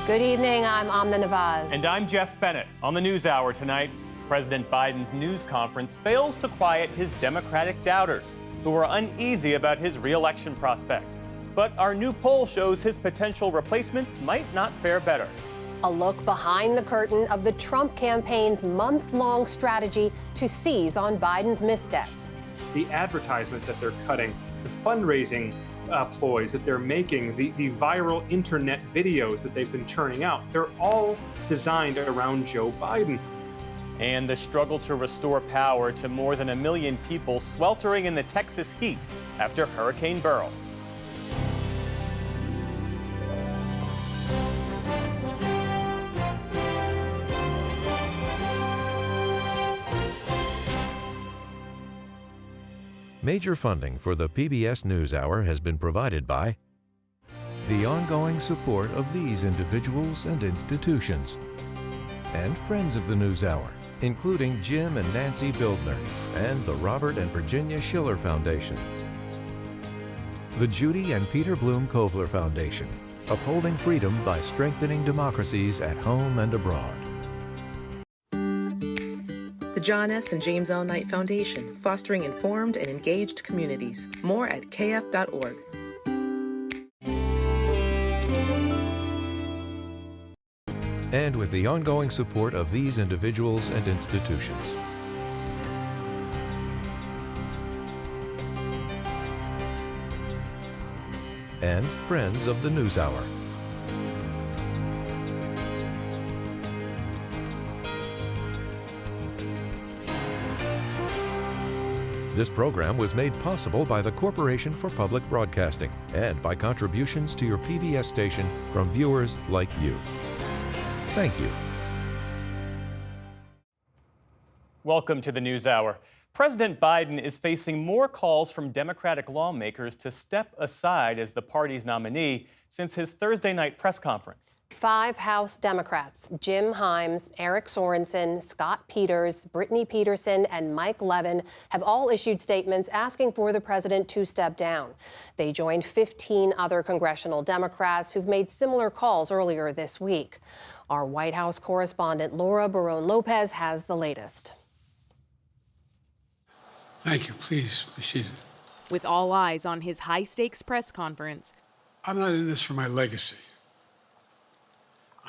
Good evening, I'm Amna Nawaz. And I'm Jeff Bennett. On the NewsHour tonight, President Biden's news conference fails to quiet his Democratic doubters, who are uneasy about his re-election prospects. But our new poll shows his potential replacements might not fare better. A look behind the curtain of the Trump campaign's months-long strategy to seize on Biden's missteps. The advertisements that they're cutting, the fundraising ploys that they're making, the viral internet videos that they've been churning out, they're all designed around Joe Biden. And the struggle to restore power to more than 1 million people sweltering in the Texas heat after Hurricane Beryl. Major funding for the PBS NewsHour has been provided by the ongoing support of these individuals and institutions, and friends of the NewsHour, including Jim and Nancy Bildner, and the Robert and Virginia Schiller Foundation, the Judy and Peter Bloom Kovler Foundation, upholding freedom by strengthening democracies at home and abroad. The John S. and James L. Knight Foundation, fostering informed and engaged communities. More at kf.org. And with the ongoing support of these individuals and institutions. And friends of the NewsHour. This program was made possible by the Corporation for Public Broadcasting and by contributions to your PBS station from viewers like you. Thank you. Welcome to the NewsHour. President Biden is facing more calls from Democratic lawmakers to step aside as the party's nominee since his Thursday night press conference. 5 House Democrats, Jim Himes, Eric Sorensen, Scott Peters, Brittany Peterson, and Mike Levin, have all issued statements asking for the president to step down. They joined 15 other congressional Democrats who've made similar calls earlier this week. Our White House correspondent Laura Barone-Lopez has the latest. Thank you. Please be seated. With all eyes on his high-stakes press conference, I'm not in this for my legacy.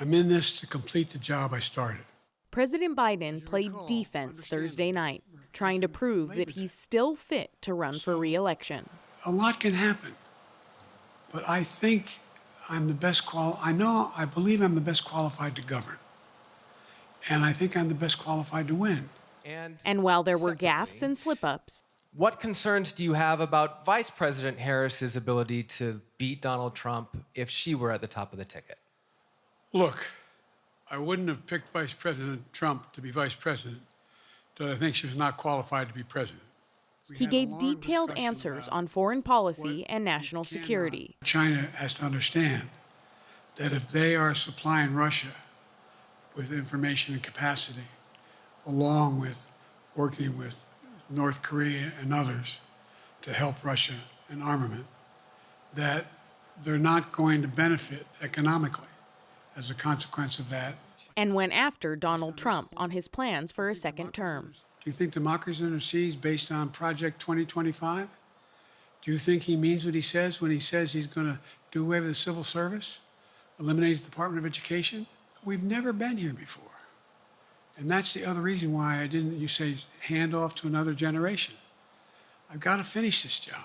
I'm in this to complete the job I started. President Biden played defense Thursday night, trying to prove that he's still fit to run for re-election. A lot can happen, but I think I'm the best I believe I'm the best qualified to govern. And I think I'm the best qualified to win. And while there were gaffes and slip-ups, what concerns do you have about Vice President Harris's ability to beat Donald Trump if she were at the top of the ticket? Look, I wouldn't have picked Vice President Trump to be vice president, but I think she was not qualified to be president. he gave detailed answers on foreign policy and national security. China has to understand that if they are supplying Russia with information and capacity, along with working with North Korea and others to help Russia in armament, that they're not going to benefit economically as a consequence of that. And went after Donald Trump on his plans for a second term. Do you think democracy intercedes based on Project 2025? Do you think he means what he says when he says he's going to do away with the civil service, eliminate the Department of Education? We've never been here before. And that's the other reason why you say, hand off to another generation. I've got to finish this job.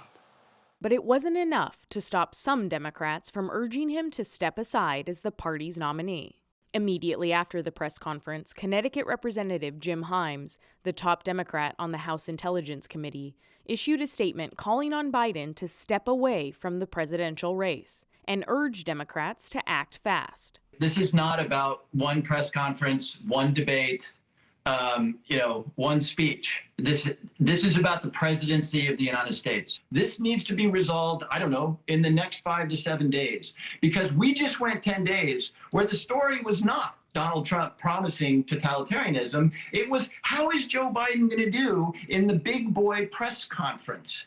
But it wasn't enough to stop some Democrats from urging him to step aside as the party's nominee. Immediately after the press conference, Connecticut Representative Jim Himes, the top Democrat on the House Intelligence Committee, issued a statement calling on Biden to step away from the presidential race and urged Democrats to act fast. This is not about one press conference, one debate, one speech. This is about the presidency of the United States. This needs to be resolved, in the next 5 to 7 days, because we just went 10 days where the story was not Donald Trump promising totalitarianism. It was, how is Joe Biden going to do in the big boy press conference?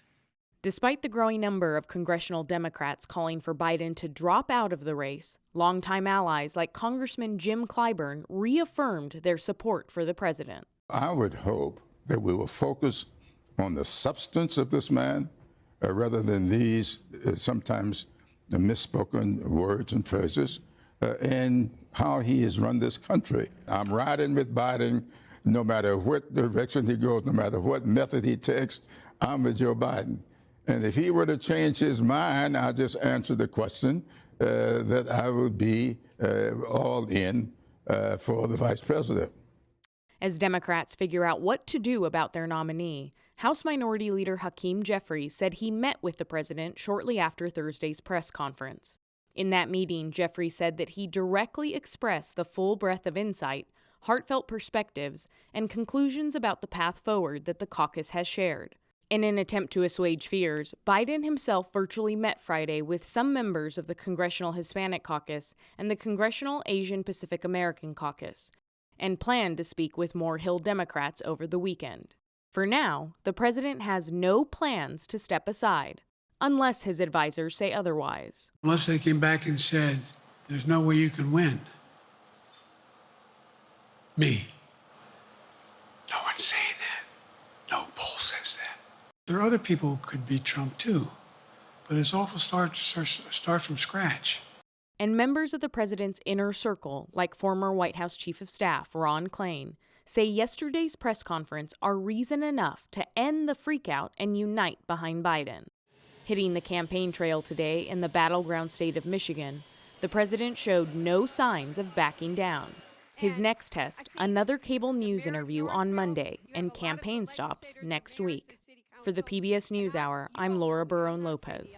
Despite the growing number of congressional Democrats calling for Biden to drop out of the race, longtime allies like Congressman Jim Clyburn reaffirmed their support for the president. I would hope that we will focus on the substance of this man rather than these sometimes misspoken words and phrases and how he has run this country. I'm riding with Biden no matter what direction he goes, no matter what method he takes. I'm with Joe Biden. And if he were to change his mind, I'll just answer the question that I would be all in for the vice president. As Democrats figure out what to do about their nominee, House Minority Leader Hakeem Jeffries said he met with the president shortly after Thursday's press conference. In that meeting, Jeffries said that he directly expressed the full breadth of insight, heartfelt perspectives, and conclusions about the path forward that the caucus has shared. In an attempt to assuage fears, Biden himself virtually met Friday with some members of the Congressional Hispanic Caucus and the Congressional Asian Pacific American Caucus, and planned to speak with more Hill Democrats over the weekend. For now, the president has no plans to step aside, unless his advisors say otherwise. Unless they came back and said, there's no way you can win. Me. No one's saying that. No poll says that. There are other people who could beat Trump too, but it's awful start from scratch. And members of the president's inner circle, like former White House Chief of Staff Ron Klain, say yesterday's press conference are reason enough to end the freakout and unite behind Biden. Hitting the campaign trail today in the battleground state of Michigan, the president showed no signs of backing down. His next test, another cable news interview on Monday, and campaign stops next week. For the PBS NewsHour, I'm Laura Barone-Lopez.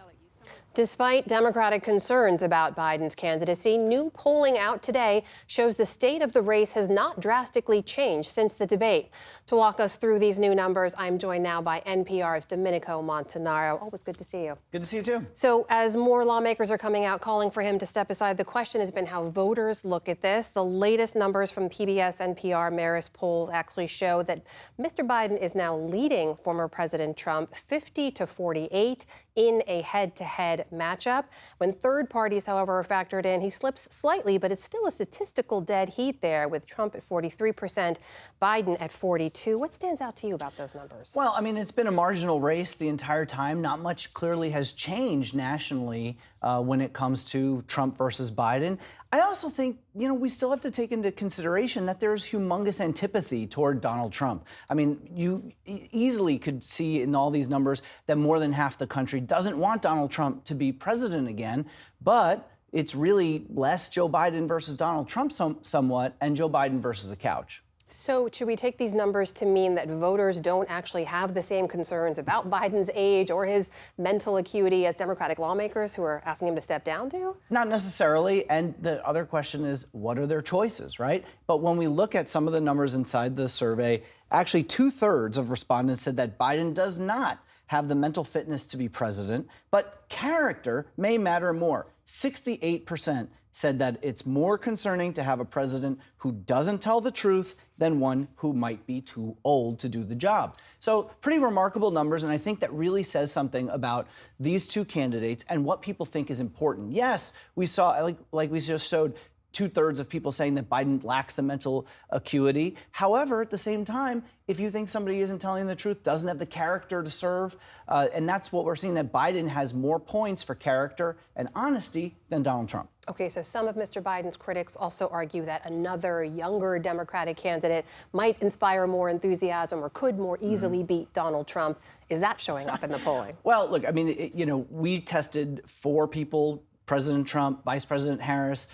Despite Democratic concerns about Biden's candidacy, new polling out today shows the state of the race has not drastically changed since the debate. To walk us through these new numbers, I'm joined now by NPR's Domenico Montanaro. Always good to see you. Good to see you, too. So as more lawmakers are coming out calling for him to step aside, the question has been how voters look at this. The latest numbers from PBS NPR Marist polls actually show that Mr. Biden is now leading former President Trump 50-48 in a head-to-head matchup. When third parties, however, are factored in, he slips slightly, but it's still a statistical dead heat there, with Trump at 43%, Biden at 42%. What stands out to you about those numbers? Well, I mean, it's been a marginal race the entire time. Not much clearly has changed nationally when it comes to Trump versus Biden. I also think, we still have to take into consideration that there's humongous antipathy toward Donald Trump. I mean, you easily could see in all these numbers that more than half the country doesn't want Donald Trump to be president again, but it's really less Joe Biden versus Donald Trump somewhat, and Joe Biden versus the couch. So should we take these numbers to mean that voters don't actually have the same concerns about Biden's age or his mental acuity as Democratic lawmakers who are asking him to step down do? Not necessarily. And the other question is, what are their choices, right? But when we look at some of the numbers inside the survey, actually 2/3 of respondents said that Biden does not have the mental fitness to be president, but character may matter more. 68% said that it's more concerning to have a president who doesn't tell the truth than one who might be too old to do the job. So pretty remarkable numbers, and I think that really says something about these two candidates and what people think is important. Yes, we saw, like we just showed, 2/3 of people saying that Biden lacks the mental acuity. However, at the same time, if you think somebody isn't telling the truth, doesn't have the character to serve, and that's what we're seeing, that Biden has more points for character and honesty than Donald Trump. Okay, so some of Mr. Biden's critics also argue that another younger Democratic candidate might inspire more enthusiasm or could more easily beat Donald Trump. Is that showing up in the polling? Well, look, I mean, we tested 4 people, President Trump, Vice President Harris,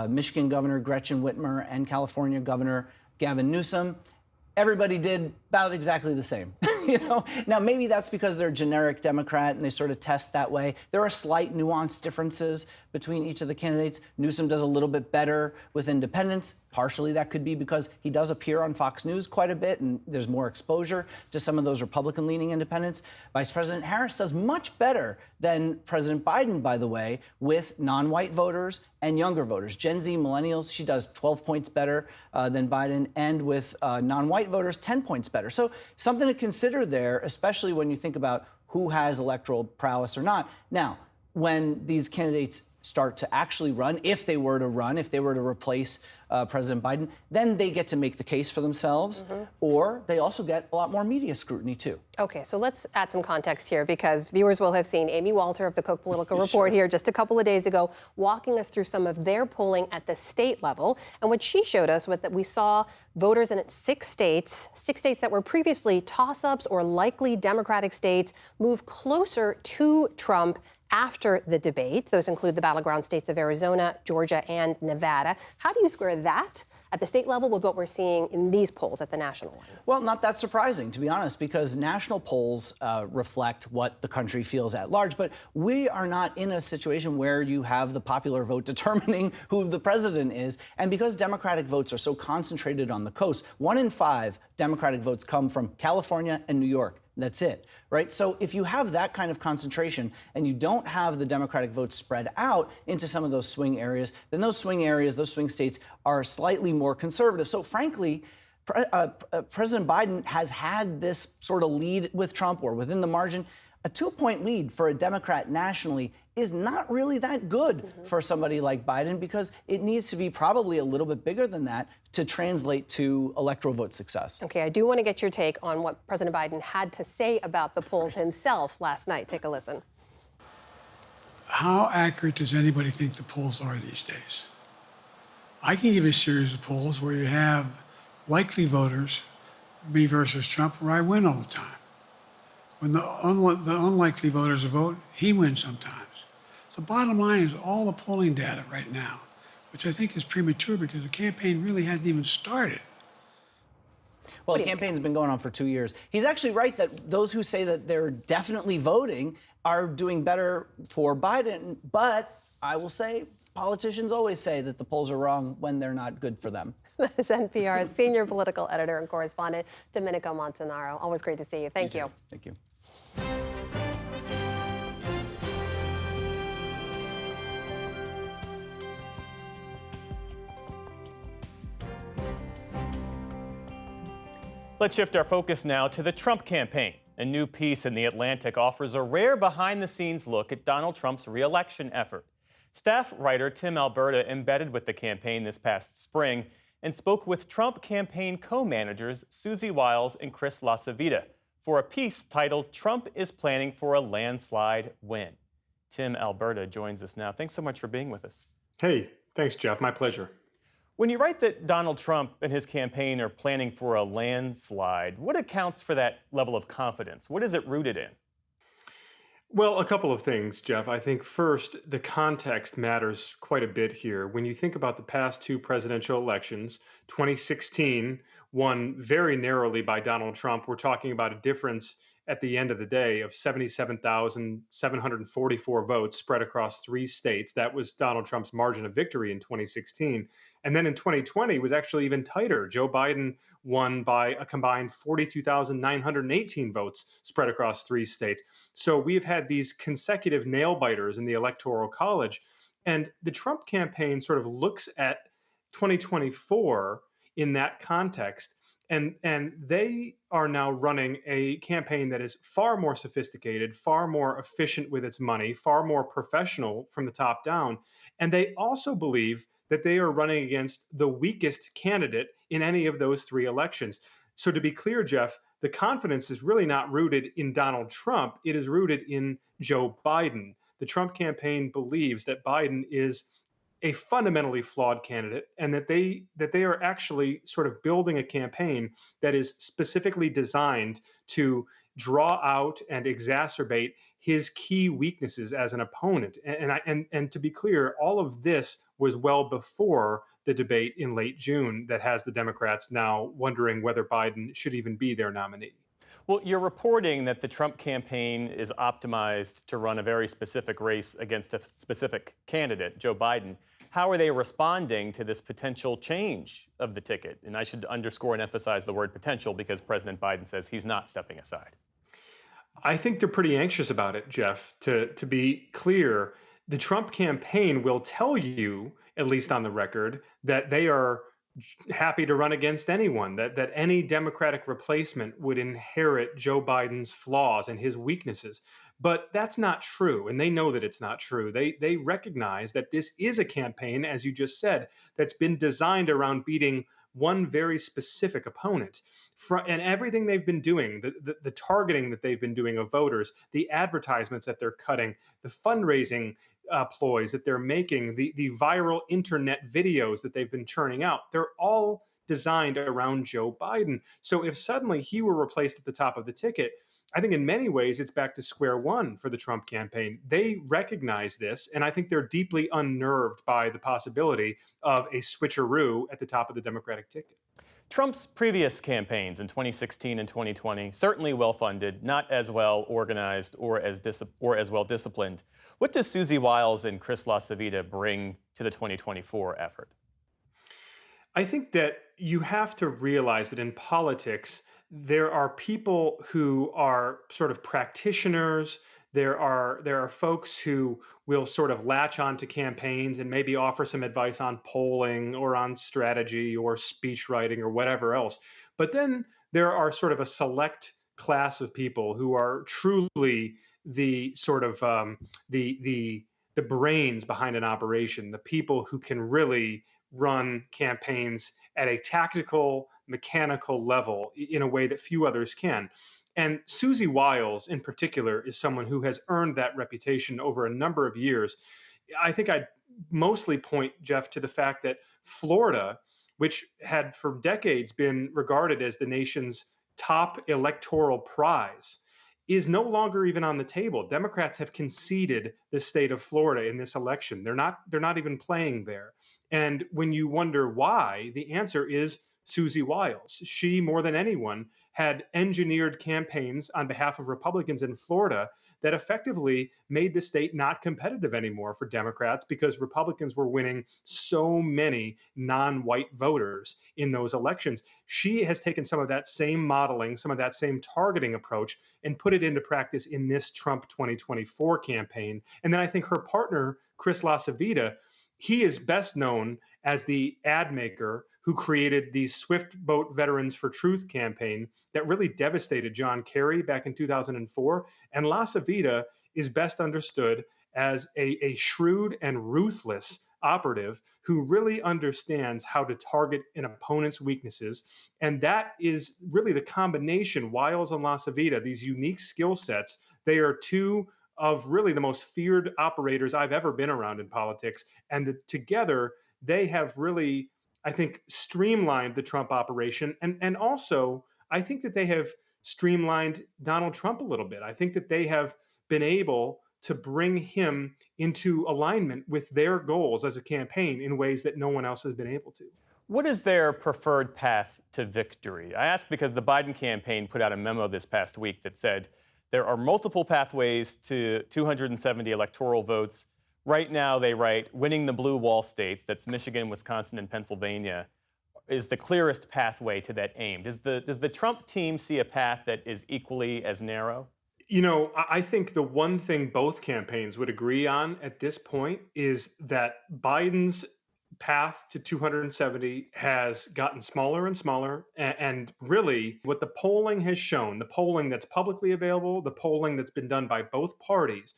Michigan Governor Gretchen Whitmer, and California Governor Gavin Newsom. Everybody did about exactly the same. Now maybe that's because they're generic Democrat and they sort of test that way. There are slight nuanced differences between each of the candidates. Newsom does a little bit better with independents. Partially that could be because he does appear on Fox News quite a bit and there's more exposure to some of those Republican-leaning independents. Vice President Harris does much better than President Biden, by the way, with non-white voters and younger voters. Gen Z, millennials, she does 12 points better than Biden, and with non-white voters, 10 points better. So something to consider there, especially when you think about who has electoral prowess or not. Now, when these candidates start to actually run, if they were to run, if they were to replace President Biden, then they get to make the case for themselves, or they also get a lot more media scrutiny too. Okay, so let's add some context here, because viewers will have seen Amy Walter of the Cook Political Report here just a couple of days ago walking us through some of their polling at the state level. And what she showed us was that we saw voters in 6 states that were previously toss-ups or likely Democratic states, move closer to Trump after the debate. Those include the battleground states of Arizona, Georgia, and Nevada. How do you square that at the state level with what we're seeing in these polls at the national one? Well, not that surprising, to be honest, because national polls reflect what the country feels at large. But we are not in a situation where you have the popular vote determining who the president is. And because Democratic votes are so concentrated on the coast, 1 in 5 Democratic votes come from California and New York. That's it, right? So if you have that kind of concentration and you don't have the Democratic votes spread out into some of those swing areas, then those swing areas, those swing states are slightly more conservative. So frankly, President Biden has had this sort of lead with Trump or within the margin. A 2-point lead for a Democrat nationally is not really that good for somebody like Biden, because it needs to be probably a little bit bigger than that to translate to electoral vote success. Okay, I do want to get your take on what President Biden had to say about the polls himself last night. Take a listen. How accurate does anybody think the polls are these days? I can give you a series of polls where you have likely voters, me versus Trump, where I win all the time. When the unlikely voters vote, he wins sometimes. The bottom line is all the polling data right now, which I think is premature because the campaign really hasn't even started. Well, the campaign's been going on for 2 years. He's actually right that those who say that they're definitely voting are doing better for Biden. But I will say, politicians always say that the polls are wrong when they're not good for them. That is NPR's senior political editor and correspondent, Domenico Montanaro. Always great to see you. Thank you. Thank you. Let's shift our focus now to the Trump campaign. A new piece in The Atlantic offers a rare behind-the-scenes look at Donald Trump's re-election effort. Staff writer Tim Alberta embedded with the campaign this past spring and spoke with Trump campaign co-managers Susie Wiles and Chris LaCivita for a piece titled "Trump is Planning for a Landslide Win." Tim Alberta joins us now. Thanks so much for being with us. Hey, thanks, Jeff. My pleasure. When you write that Donald Trump and his campaign are planning for a landslide, what accounts for that level of confidence? What is it rooted in? Well, a couple of things, Jeff. I think first, the context matters quite a bit here. When you think about the past 2 presidential elections, 2016 won very narrowly by Donald Trump. We're talking about a difference at the end of the day of 77,744 votes spread across 3 states. That was Donald Trump's margin of victory in 2016. And then in 2020, it was actually even tighter. Joe Biden won by a combined 42,918 votes spread across 3 states. So we've had these consecutive nail biters in the Electoral College. And the Trump campaign sort of looks at 2024 in that context. And they are now running a campaign that is far more sophisticated, far more efficient with its money, far more professional from the top down. And they also believe that they are running against the weakest candidate in any of those 3 elections. So to be clear, Jeff, the confidence is really not rooted in Donald Trump. It is rooted in Joe Biden. The Trump campaign believes that Biden is a fundamentally flawed candidate, and that they are actually sort of building a campaign that is specifically designed to draw out and exacerbate his key weaknesses as an opponent. And to be clear, all of this was well before the debate in late June that has the Democrats now wondering whether Biden should even be their nominee. Well, you're reporting that the Trump campaign is optimized to run a very specific race against a specific candidate, Joe Biden. How are they responding to this potential change of the ticket? And I should underscore and emphasize the word potential because President Biden says he's not stepping aside. I think they're pretty anxious about it, Jeff. To be clear, the Trump campaign will tell you, at least on the record, that they are happy to run against anyone, that any Democratic replacement would inherit Joe Biden's flaws and his weaknesses. But that's not true, and they know that it's not true. They recognize that this is a campaign, as you just said, that's been designed around beating one very specific opponent. And everything they've been doing, the targeting that they've been doing of voters, the advertisements that they're cutting, the fundraising ploys that they're making, the viral internet videos that they've been churning out, they're all designed around Joe Biden. So if suddenly he were replaced at the top of the ticket, I think in many ways it's back to square one for the Trump campaign. They recognize this, and I think they're deeply unnerved by the possibility of a switcheroo at the top of the Democratic ticket. Trump's previous campaigns in 2016 and 2020, certainly well-funded, not as well organized or as well disciplined. What does Susie Wiles and Chris LaCivita bring to the 2024 effort? I think that you have to realize that in politics, there are people who are sort of practitioners. There are folks who will sort of latch onto campaigns and maybe offer some advice on polling or on strategy or speech writing or whatever else. But then there are sort of a select class of people who are truly the sort of the brains behind an operation, the people who can really run campaigns at a tactical, mechanical level in a way that few others can. And Susie Wiles, in particular, is someone who has earned that reputation over a number of years. I think I'd mostly point, Jeff, to the fact that Florida, which had for decades been regarded as the nation's top electoral prize, is no longer even on the table. Democrats have conceded the state of Florida in this election. They're not even playing there. And when you wonder why, the answer is Susie Wiles. She, more than anyone, had engineered campaigns on behalf of Republicans in Florida that effectively made the state not competitive anymore for Democrats because Republicans were winning so many non-white voters in those elections. She has taken some of that same modeling, some of that same targeting approach, and put it into practice in this Trump 2024 campaign. And then I think her partner, Chris LaCivita, he is best known as the ad maker who created the Swift Boat Veterans for Truth campaign that really devastated John Kerry back in 2004. And LaCivita is best understood as a shrewd and ruthless operative who really understands how to target an opponent's weaknesses. And that is really the combination, Wiles and LaCivita, these unique skill sets. They are two of really the most feared operators I've ever been around in politics. And together, they have really, I think, streamlined the Trump operation. And also, I think that they have streamlined Donald Trump a little bit. I think that they have been able to bring him into alignment with their goals as a campaign in ways that no one else has been able to. What is their preferred path to victory? I ask because the Biden campaign put out a memo this past week that said there are multiple pathways to 270 electoral votes. Right now, they write, winning the blue wall states, that's Michigan, Wisconsin, and Pennsylvania, is the clearest pathway to that aim. Does the Trump team see a path that is equally as narrow? You know, I think the one thing both campaigns would agree on at this point is that Biden's path to 270 has gotten smaller and smaller. And really, what the polling has shown, the polling that's publicly available, the polling that's been done by both parties,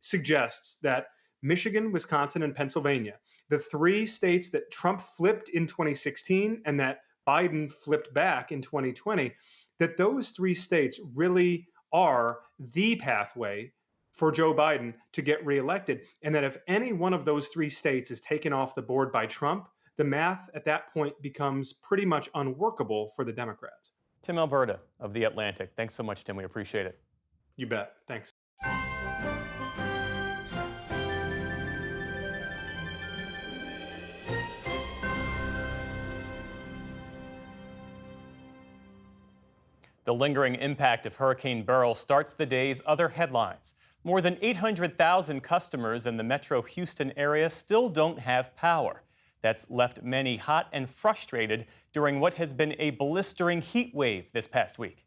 suggests that Michigan, Wisconsin, and Pennsylvania, the three states that Trump flipped in 2016 and that Biden flipped back in 2020, that those three states really are the pathway for Joe Biden to get reelected. And that if any one of those three states is taken off the board by Trump, the math at that point becomes pretty much unworkable for the Democrats. Tim Alberta of The Atlantic. Thanks so much, Tim. We appreciate it. You bet. Thanks. The lingering impact of Hurricane Beryl starts the day's other headlines. More than 800,000 customers in the metro Houston area still don't have power. That's left many hot and frustrated during what has been a blistering heat wave this past week.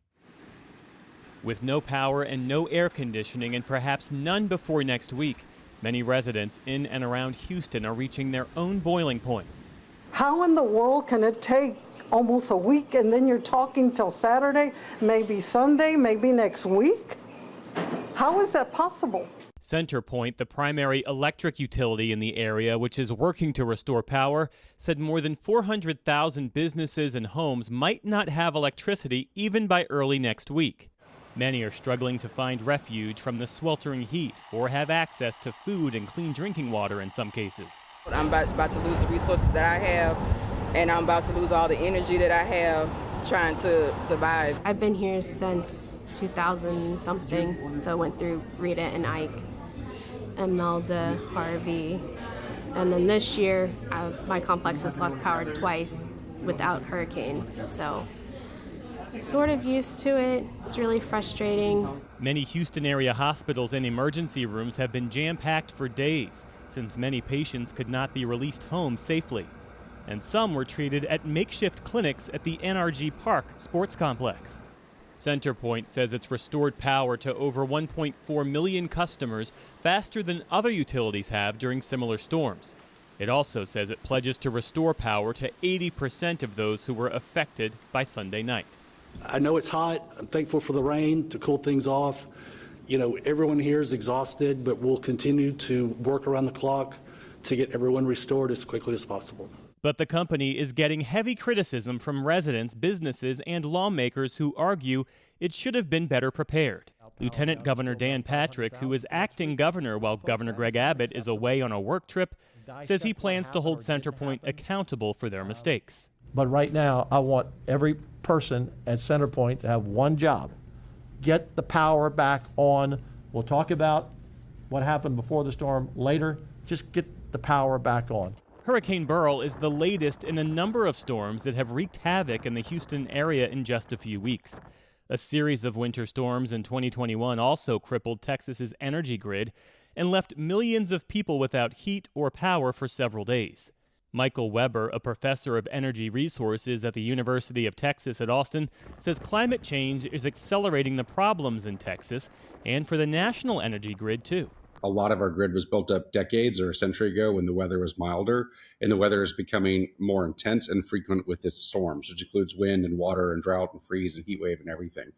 With no power and no air conditioning, and perhaps none before next week, many residents in and around Houston are reaching their own boiling points. How in the world can it take almost a week and then you're talking till Saturday, maybe Sunday, maybe next week? How is that possible? CenterPoint, the primary electric utility in the area, which is working to restore power, said more than 400,000 businesses and homes might not have electricity even by early next week. Many are struggling to find refuge from the sweltering heat or have access to food and clean drinking water in some cases. I'm about to lose the resources that I have, and I'm about to lose all the energy that I have trying to survive. I've been here since 2000-something, so I went through Rita and Ike, Imelda, Harvey, and then this year my complex has lost power twice without hurricanes, so sort of used to it. It's really frustrating. Many Houston area hospitals and emergency rooms have been jam-packed for days since many patients could not be released home safely. And some were treated at makeshift clinics at the NRG Park Sports Complex. CenterPoint says it's restored power to over 1.4 million customers faster than other utilities have during similar storms. It also says it pledges to restore power to 80% of those who were affected by Sunday night. I know it's hot. I'm thankful for the rain to cool things off. You know, everyone here is exhausted, but we'll continue to work around the clock to get everyone restored as quickly as possible. But the company is getting heavy criticism from residents, businesses, and lawmakers who argue it should have been better prepared. Lieutenant Governor Dan Patrick, who is acting governor while Governor Greg Abbott is away on a work trip, says he plans to hold CenterPoint accountable for their mistakes. But right now, I want every person at CenterPoint to have one job: get the power back on. We'll talk about what happened before the storm later. Just get the power back on. Hurricane Beryl is the latest in a number of storms that have wreaked havoc in the Houston area in just a few weeks. A series of winter storms in 2021 also crippled Texas's energy grid and left millions of people without heat or power for several days. Michael Weber, a professor of energy resources at the University of Texas at Austin, says climate change is accelerating the problems in Texas and for the national energy grid, too. A lot of our grid was built up decades or a century ago when the weather was milder, and the weather is becoming more intense and frequent with its storms, which includes wind and water and drought and freeze and heat wave and everything.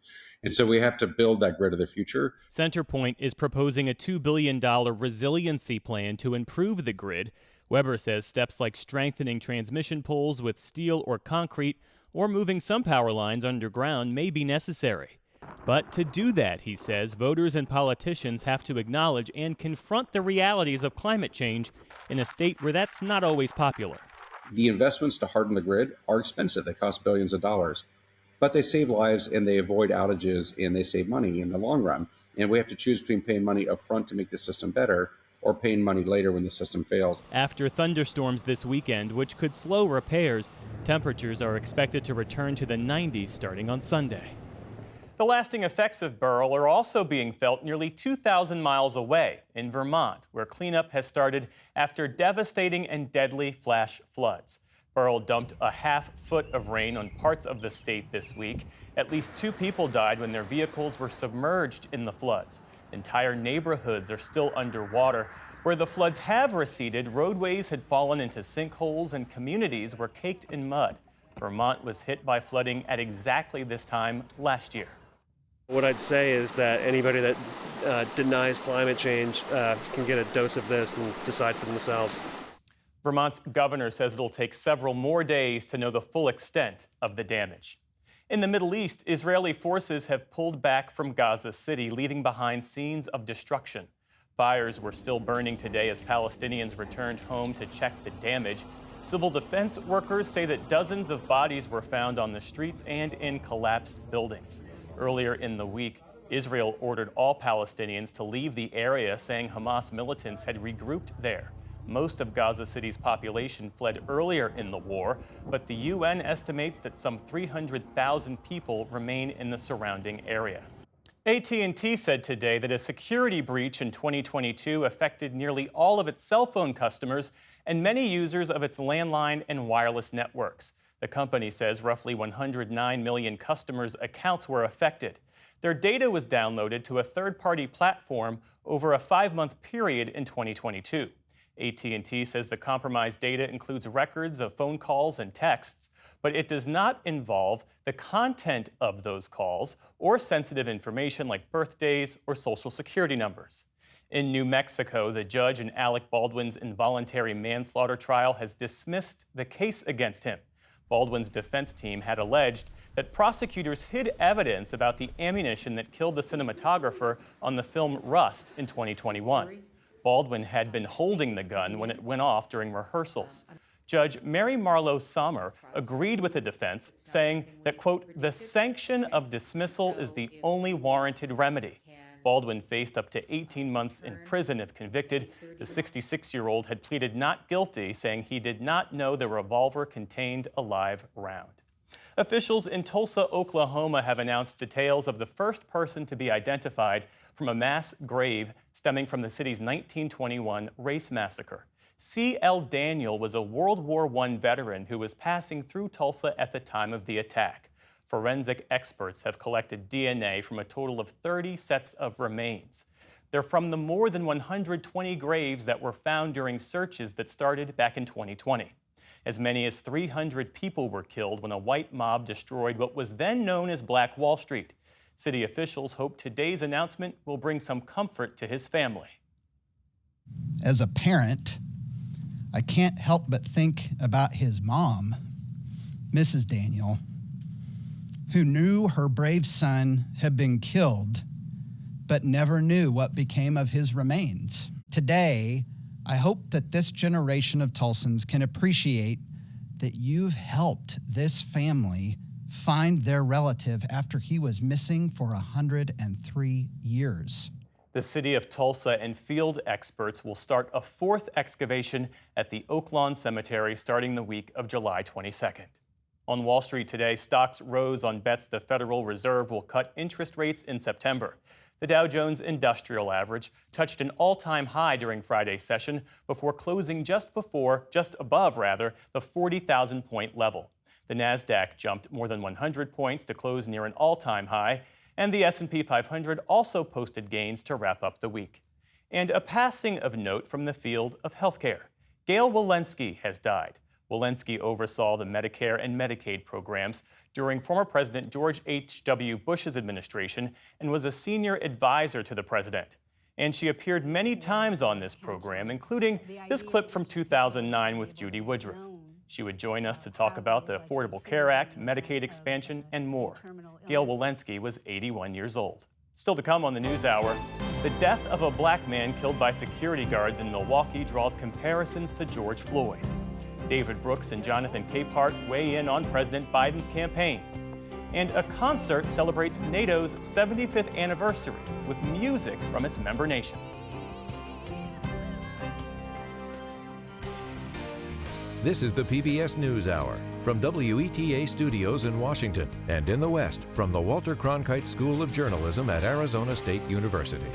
And so we have to build that grid of the future. CenterPoint is proposing a $2 billion resiliency plan to improve the grid. Weber says steps like strengthening transmission poles with steel or concrete or moving some power lines underground may be necessary. But to do that, he says, voters and politicians have to acknowledge and confront the realities of climate change in a state where that's not always popular. The investments to harden the grid are expensive. They cost billions of dollars, but they save lives and they avoid outages and they save money in the long run. And we have to choose between paying money up front to make the system better or paying money later when the system fails. After thunderstorms this weekend, which could slow repairs, temperatures are expected to return to the 90s starting on Sunday. The lasting effects of Beryl are also being felt nearly 2,000 miles away in Vermont, where cleanup has started after devastating and deadly flash floods. Beryl dumped a half-foot of rain on parts of the state this week. At least 2 people died when their vehicles were submerged in the floods. Entire neighborhoods are still underwater. Where the floods have receded, roadways had fallen into sinkholes and communities were caked in mud. Vermont was hit by flooding at exactly this time last year. What I'd say is that anybody that denies climate change can get a dose of this and decide for themselves. Vermont's governor says it'll take several more days to know the full extent of the damage. In the Middle East, Israeli forces have pulled back from Gaza City, leaving behind scenes of destruction. Fires were still burning today as Palestinians returned home to check the damage. Civil defense workers say that dozens of bodies were found on the streets and in collapsed buildings. Earlier in the week, Israel ordered all Palestinians to leave the area, saying Hamas militants had regrouped there. Most of Gaza City's population fled earlier in the war, but the UN estimates that some 300,000 people remain in the surrounding area. AT&T said today that a security breach in 2022 affected nearly all of its cell phone customers and many users of its landline and wireless networks. The company says roughly 109 million customers' accounts were affected. Their data was downloaded to a third-party platform over a 5-month period in 2022. AT&T says the compromised data includes records of phone calls and texts, but it does not involve the content of those calls or sensitive information like birthdays or social security numbers. In New Mexico, the judge in Alec Baldwin's involuntary manslaughter trial has dismissed the case against him. Baldwin's defense team had alleged that prosecutors hid evidence about the ammunition that killed the cinematographer on the film Rust in 2021. Baldwin had been holding the gun when it went off during rehearsals. Judge Mary Marlowe Sommer agreed with the defense, saying that, quote, the sanction of dismissal is the only warranted remedy. Baldwin faced up to 18 months in prison if convicted. The 66-year-old had pleaded not guilty, saying he did not know the revolver contained a live round. Officials in Tulsa, Oklahoma have announced details of the first person to be identified from a mass grave stemming from the city's 1921 race massacre. C.L. Daniel was a World War I veteran who was passing through Tulsa at the time of the attack. Forensic experts have collected DNA from a total of 30 sets of remains. They're from the more than 120 graves that were found during searches that started back in 2020. As many as 300 people were killed when a white mob destroyed what was then known as Black Wall Street. City officials hope today's announcement will bring some comfort to his family. As a parent, I can't help but think about his mom, Mrs. Daniel, who knew her brave son had been killed, but never knew what became of his remains. Today, I hope that this generation of Tulsans can appreciate that you've helped this family find their relative after he was missing for 103 years. The city of Tulsa and field experts will start a fourth excavation at the Oaklawn Cemetery starting the week of July 22nd. On Wall Street today, stocks rose on bets the Federal Reserve will cut interest rates in September. The Dow Jones Industrial Average touched an all-time high during Friday's session before closing just above the 40,000-point level. The Nasdaq jumped more than 100 points to close near an all-time high, and the S&P 500 also posted gains to wrap up the week. And a passing of note from the field of healthcare. Gail Wilensky has died. Wilensky oversaw the Medicare and Medicaid programs during former President George H.W. Bush's administration and was a senior advisor to the president. And she appeared many times on this program, including this clip from 2009 with Judy Woodruff. She would join us to talk about the Affordable Care Act, Medicaid expansion, and more. Gail Wilensky was 81 years old. Still to come on the NewsHour, the death of a black man killed by security guards in Milwaukee draws comparisons to George Floyd. David Brooks and Jonathan Capehart weigh in on President Biden's campaign. And a concert celebrates NATO's 75th anniversary with music from its member nations. This is the PBS NewsHour from WETA Studios in Washington and in the West from the Walter Cronkite School of Journalism at Arizona State University.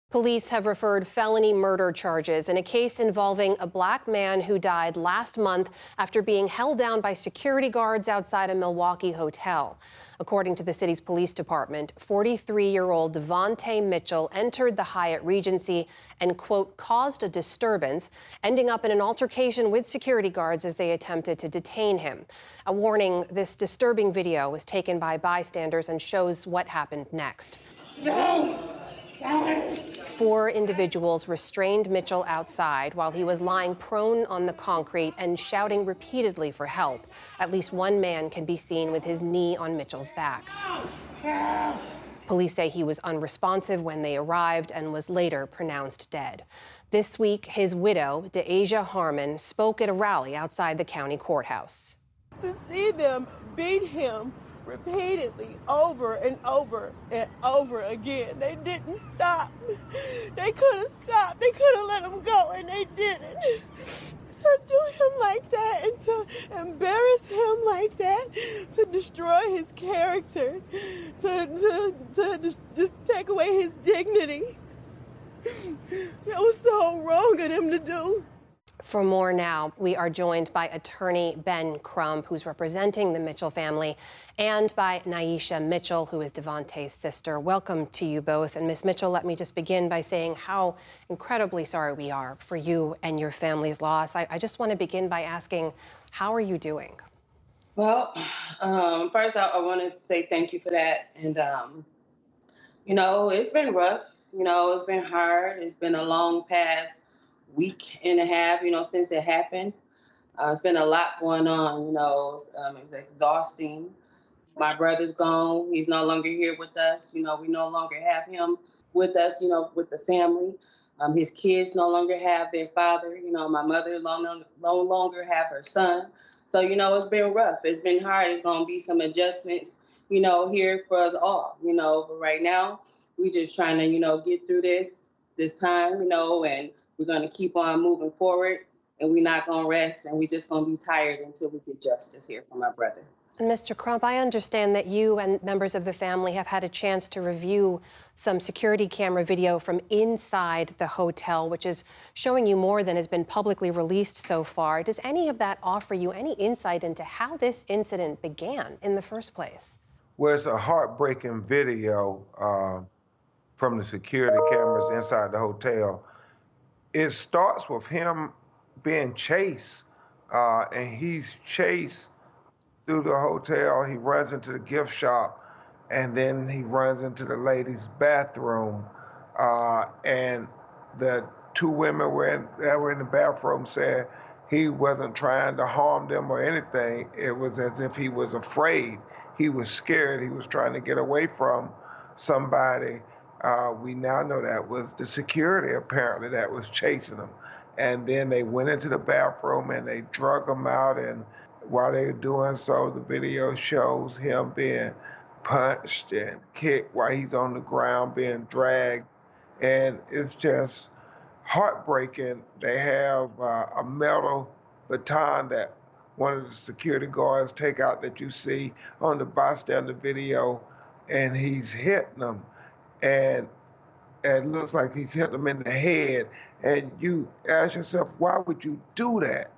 Police have referred felony murder charges in a case involving a black man who died last month after being held down by security guards outside a Milwaukee hotel. According to the city's police department, 43-year-old Devontae Mitchell entered the Hyatt Regency and, quote, caused a disturbance, ending up in an altercation with security guards as they attempted to detain him. A warning, this disturbing video was taken by bystanders and shows what happened next. No! 4 individuals restrained Mitchell outside while he was lying prone on the concrete and shouting repeatedly for help. At least one man can be seen with his knee on Mitchell's back. Police say he was unresponsive when they arrived and was later pronounced dead. This week, his widow, Deasia Harmon, spoke at a rally outside the county courthouse. To see them beat him repeatedly over and over and over again. They didn't stop. They could have stopped. They could have let him go, and they didn't. To do him like that and to embarrass him like that, to destroy his character, to just take away his dignity. It was so wrong of them to do. For more now, we are joined by attorney Ben Crump, who's representing the Mitchell family, and by Naisha Mitchell, who is Devontae's sister. Welcome to you both. And Ms. Mitchell, let me just begin by saying how incredibly sorry we are for you and your family's loss. I just want to begin by asking, how are you doing? Well, first I want to say thank you for that. And, it's been rough. It's been hard. It's been a long past week and a half, since it happened. It's been a lot going on, it's exhausting. My brother's gone. He's no longer here with us. We no longer have him with us, with the family. His kids no longer have their father. My mother no longer have her son. So, it's been rough. It's been hard. It's going to be some adjustments, here for us all, but right now we're just trying to, get through this time, and we're going to keep on moving forward, and we're not going to rest, and we're just going to be tired until we get justice here for my brother. And Mr. Crump, I understand that you and members of the family have had a chance to review some security camera video from inside the hotel, which is showing you more than has been publicly released so far. Does any of that offer you any insight into how this incident began in the first place? Well, it's a heartbreaking video from the security cameras inside the hotel. It starts with him being chased, and he's chased through the hotel. He runs into the gift shop, and then he runs into the ladies' bathroom. And the two women that were in the bathroom said he wasn't trying to harm them or anything. It was as if he was afraid. He was scared. He was trying to get away from somebody. We now know that was the security, apparently, that was chasing him. And then they went into the bathroom and they drug him out, and while they were doing so, the video shows him being punched and kicked while he's on the ground being dragged. And it's just heartbreaking. They have a metal baton that one of the security guards take out that you see on the bystander video, and he's hitting them. And it looks like he's hitting them in the head. And you ask yourself, why would you do that?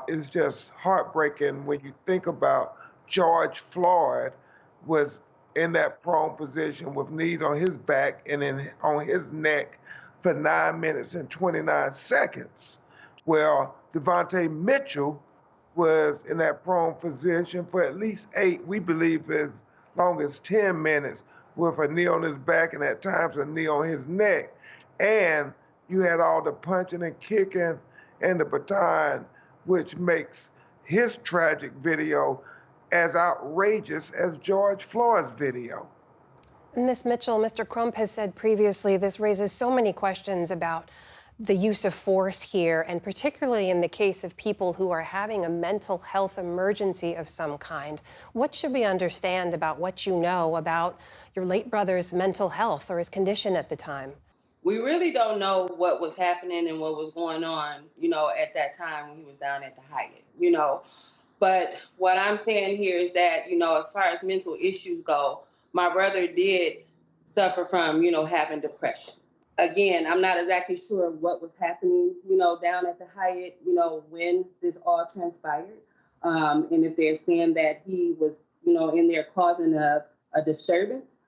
It's just heartbreaking when you think about George Floyd was in that prone position with knees on his back and then on his neck for 9 minutes and 29 seconds. Well, Devontae Mitchell was in that prone position for at least 8, we believe as long as 10 minutes, with a knee on his back and at times a knee on his neck. And you had all the punching and kicking and the baton, which makes his tragic video as outrageous as George Floyd's video. Ms. Mitchell, Mr. Crump has said previously this raises so many questions about the use of force here, and particularly in the case of people who are having a mental health emergency of some kind. What should we understand about what you know about your late brother's mental health or his condition at the time? We really don't know what was happening and what was going on, at that time when he was down at the Hyatt, But what I'm saying here is that, as far as mental issues go, my brother did suffer from, having depression. Again, I'm not exactly sure what was happening, down at the Hyatt, when this all transpired. And if they're saying that he was, in there causing a disturbance,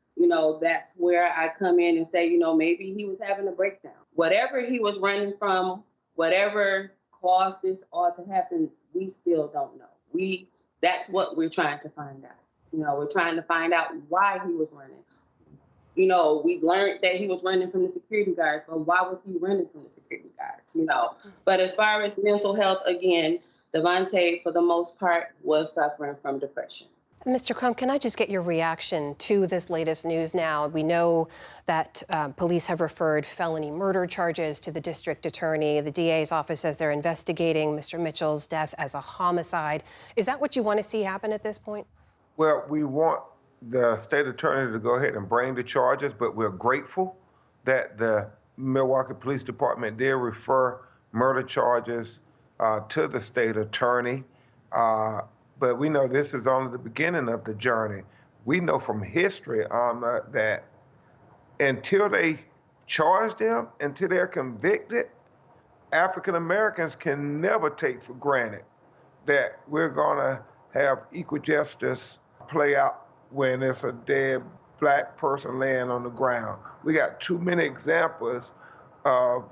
that's where I come in and say, maybe he was having a breakdown. Whatever he was running from, whatever caused this all to happen, we still don't know. That's what we're trying to find out. We're trying to find out why he was running. We learned that he was running from the security guards, but why was he running from the security guards? But as far as mental health, again, Devontae, for the most part, was suffering from depression. Mr. Crump, can I just get your reaction to this latest news now? We know that police have referred felony murder charges to the district attorney. The DA's office says they're investigating Mr. Mitchell's death as a homicide. Is that what you want to see happen at this point? Well, we want the state attorney to go ahead and bring the charges, but we're grateful that the Milwaukee Police Department did refer murder charges to the state attorney. But we know this is only the beginning of the journey. We know from history that until they charge them, until they're convicted, African Americans can never take for granted that we're going to have equal justice play out when it's a dead black person laying on the ground. We got too many examples of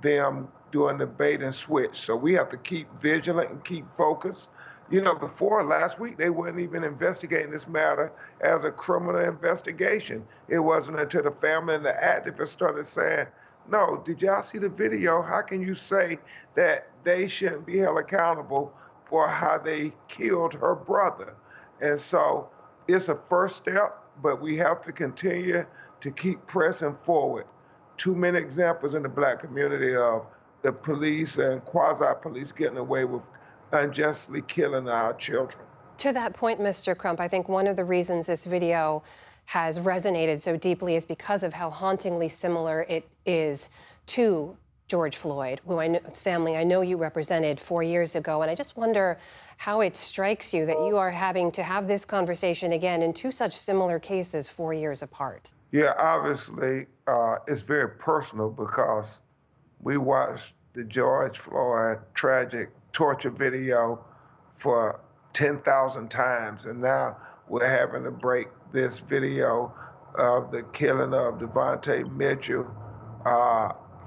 them doing the bait and switch. So we have to keep vigilant and keep focused. You know, before last week, they weren't even investigating this matter as a criminal investigation. It wasn't until the family and the activists started saying, no, did y'all see the video? How can you say that they shouldn't be held accountable for how they killed her brother? And so it's a first step, but we have to continue to keep pressing forward. Too many examples in the black community of the police and quasi-police getting away with unjustly killing our children. To that point, Mr. Crump, I think one of the reasons this video has resonated so deeply is because of how hauntingly similar it is to George Floyd, who his family I know you represented 4 years ago. And I just wonder how it strikes you that you are having to have this conversation again in two such similar cases 4 years apart. Yeah, obviously, it's very personal because we watched the George Floyd tragic torture video for 10,000 times, and now we're having to break this video of the killing of Devontae Mitchell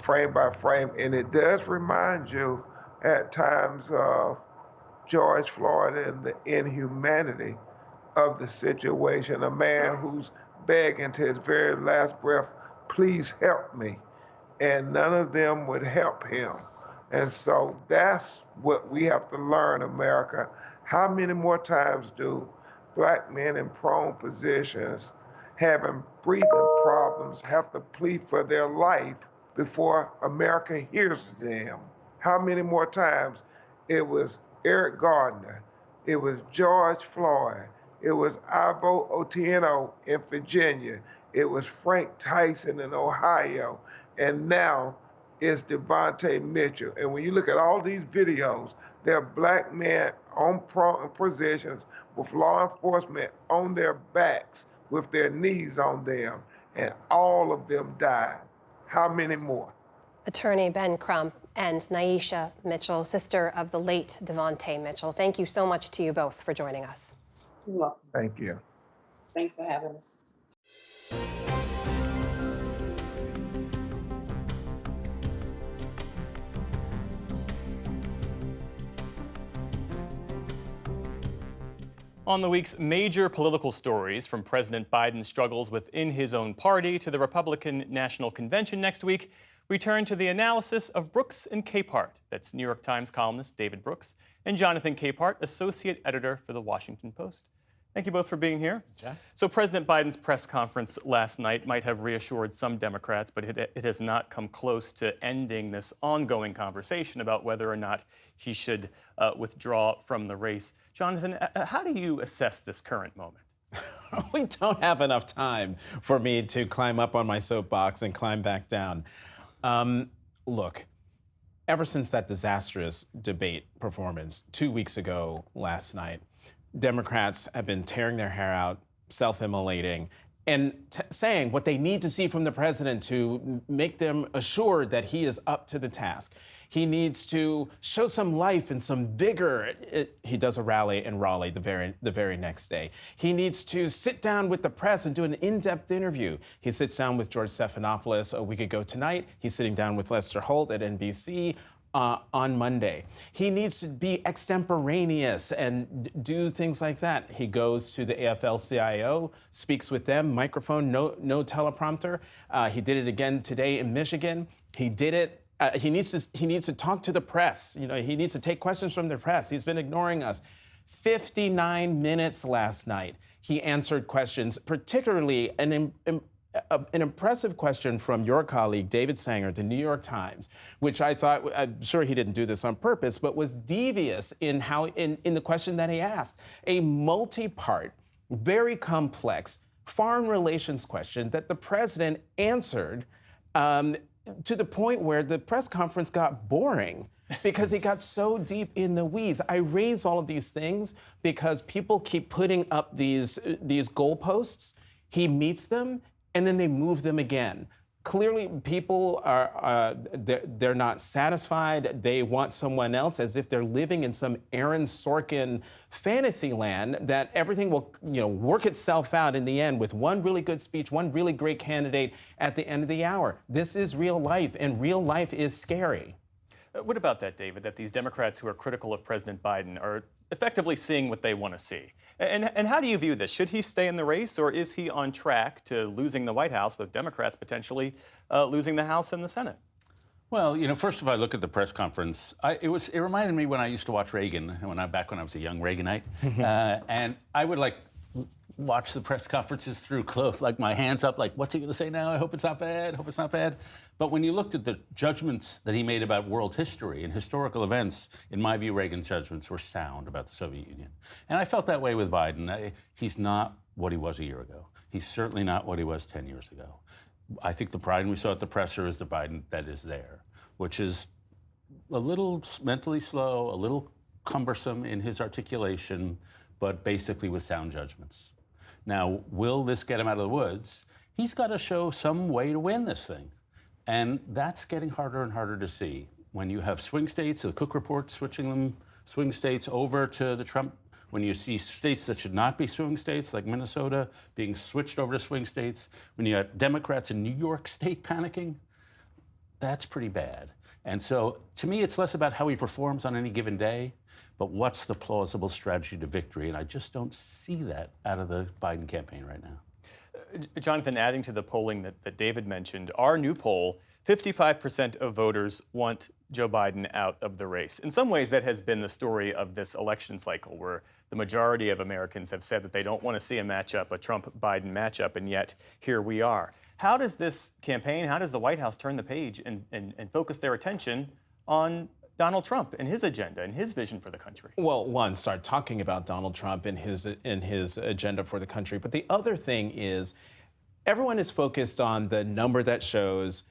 frame by frame, and it does remind you at times of George Floyd and the inhumanity of the situation. A man who's begging to his very last breath, please help me, and none of them would help him. And so that's what we have to learn, America. How many more times do black men in prone positions having breathing problems have to plead for their life before America hears them? How many more times? It was Eric Gardner, it was George Floyd, it was Ivo Otieno in Virginia, it was Frank Tyson in Ohio, and now it's Devontae Mitchell. And when you look at all these videos, there are black men on prone positions with law enforcement on their backs with their knees on them, and all of them died. How many more? Attorney Ben Crump and Naisha Mitchell, sister of the late Devontae Mitchell. Thank you so much to you both for joining us. You're welcome. Thank you. Thanks for having us. On the week's major political stories, from President Biden's struggles within his own party to the Republican National Convention next week, we turn to the analysis of Brooks and Capehart. That's New York Times columnist David Brooks and Jonathan Capehart, associate editor for The Washington Post. Thank you both for being here. Jack. So President Biden's press conference last night might have reassured some Democrats, but it has not come close to ending this ongoing conversation about whether or not he should withdraw from the race. Jonathan, how do you assess this current moment? We don't have enough time for me to climb up on my soapbox and climb back down. Look, ever since that disastrous debate performance 2 weeks ago last night, Democrats have been tearing their hair out, self-immolating, and saying what they need to see from the president to make them assured that he is up to the task. He needs to show some life and some vigor. He does a rally in Raleigh the very next day. He needs to sit down with the press and do an in-depth interview. He sits down with George Stephanopoulos a week ago tonight. He's sitting down with Lester Holt at NBC on Monday. He needs to be extemporaneous and do things like that. He goes to the AFL-CIO, speaks with them, microphone, no teleprompter. He did it again today in Michigan. He did it. He needs to talk to the press. You know, he needs to take questions from the press. He's been ignoring us. 59 minutes last night. He answered questions, particularly an impressive question from your colleague, David Sanger, the New York Times, which I thought, I'm sure he didn't do this on purpose, but was devious in the question that he asked. A multi-part, very complex foreign relations question that the president answered to the point where the press conference got boring because he got so deep in the weeds. I raise all of these things because people keep putting up these goalposts. He meets them, and then they move them again. Clearly, people are they're not satisfied. They want someone else, as if they're living in some Aaron Sorkin fantasy land that everything will, work itself out in the end with one really good speech, one really great candidate at the end of the hour. This is real life, and real life is scary. What about that, David, that these Democrats who are critical of President Biden are effectively seeing what they want to see? And how do you view this? Should he stay in the race, or is he on track to losing the White House, with Democrats potentially losing the House and the Senate? Well, first of all, I look at the press conference. It reminded me when I used to watch Reagan, back when I was a young Reaganite, and I would watch the press conferences through close, my hands up, what's he going to say now? I hope it's not bad. Hope it's not bad. But when you looked at the judgments that he made about world history and historical events, in my view, Reagan's judgments were sound about the Soviet Union. And I felt that way with Biden. He's not what he was a year ago. He's certainly not what he was 10 years ago. I think the Biden we saw at the presser is the Biden that is there, which is a little mentally slow, a little cumbersome in his articulation, but basically with sound judgments. Now, will this get him out of the woods? He's got to show some way to win this thing. And that's getting harder and harder to see. When you have swing states, the Cook Report switching them, swing states over to the Trump, when you see states that should not be swing states, like Minnesota, being switched over to swing states, when you have Democrats in New York State panicking, that's pretty bad. And so, to me, it's less about how he performs on any given day, but what's the plausible strategy to victory? And I just don't see that out of the Biden campaign right now. Jonathan, adding to the polling that David mentioned, our new poll, 55% of voters want Joe Biden out of the race. In some ways, that has been the story of this election cycle, where the majority of Americans have said that they don't want to see a Trump-Biden matchup, and yet here we are. How does this campaign, how does the White House turn the page and focus their attention on Donald Trump and his agenda and his vision for the country? Well, one, start talking about Donald Trump and his agenda for the country. But the other thing is, everyone is focused on the number that shows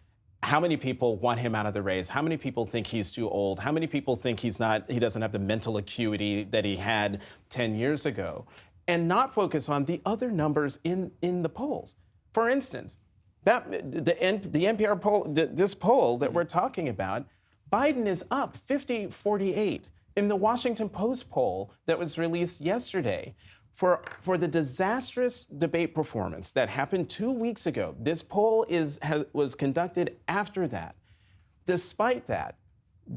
how many people want him out of the race, how many people think he's too old, how many people think he doesn't have the mental acuity that he had 10 years ago, and not focus on the other numbers in the polls. For instance, the NPR poll, this poll that we're talking about, Biden is up 50-48. In the Washington Post poll that was released yesterday, for the disastrous debate performance that happened 2 weeks ago, this poll was conducted after that. Despite that,